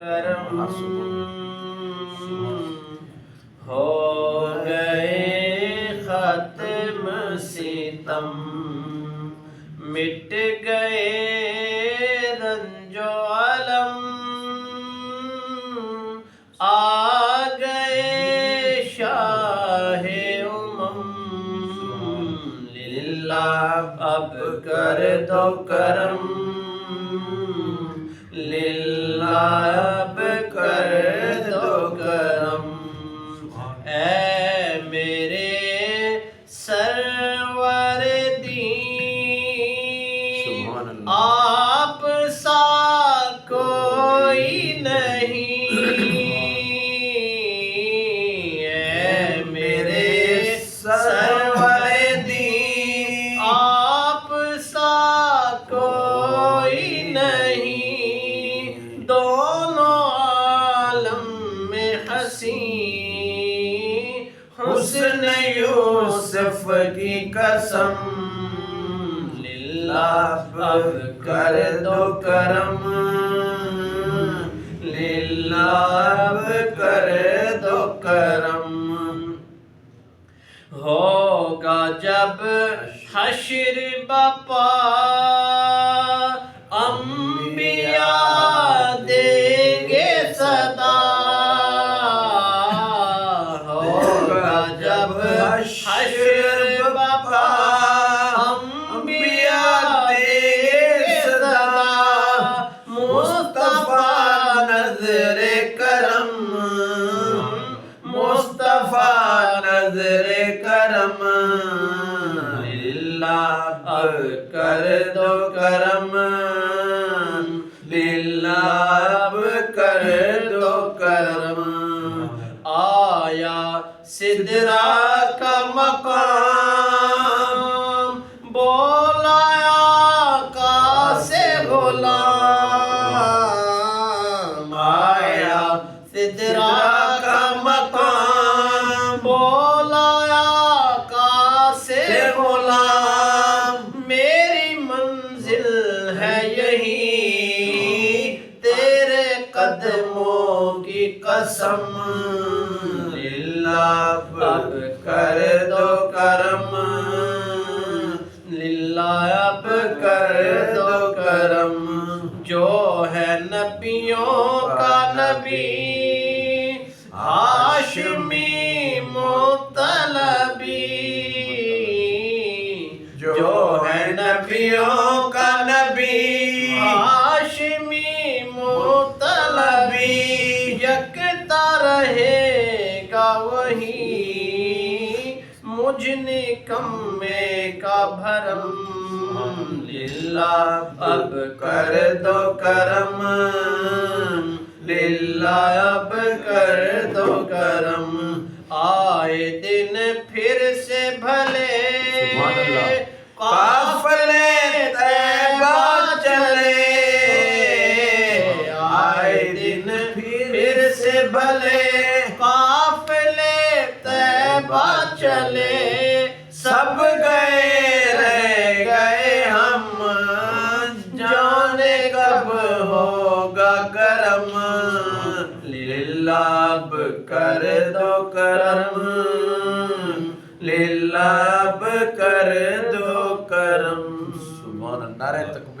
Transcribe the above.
करम हो गए खत्म सितम, मिट गए रंजो अलम, आ गए शाहे उमम। लिल्लाह अब कर दो करम, लिल्लाह अब कर दो करम। ऐ मेरे सरवर दीन, आप सा कोई नहीं। ऐ मेरे सरवर दीन, आप सा कोई नहीं। दोनों आलम में हसी हुस्न यूसुफ की कसम। लिल्लाह अब कर दो करम, लिल्लाह अब कर दो करम। होगा जब हश्र बपा, अंबिया देंगे सदा। होगा जब हश्र बपा, अंबिया देंगे सदा। मुस्तफा नजरे करम, मुस्तफा नजरे करम। लिल्लाह अब कर दो करम, लिल्लाह अब कर दो करम। आया सिदरा का मकाम, बोलाया आका से गुलाम। आया सिदरा का मकाम, बोलाया आका से गुलाम। मेरी मंजिल है यही, तेरे कदमों की कसम। लिल्लाह अब कर दो करम, लिल्लाह अब कर दो करम। जो है नबियों का नबी, हाशमी मुत्तलबी। जो है नबियों का नबी, हाशमी मुत्तलबी। यकता रहेगा वही, मुझ निकम्मे का भरम। लिल्लाह अब कर दो करम, लिल्लाह अब कर दो करम। आए दिन फिर से भले, काफिले तैबा चले। आए दिन फिर से भले, काफिले तैबा चले। सब गए रह गए हम, जाने कब होगा करम। लिल्लाह अब कर दो करम, लिल्लाह अब कर दो करम। सुभान अल्लाह, नारे तकबीर।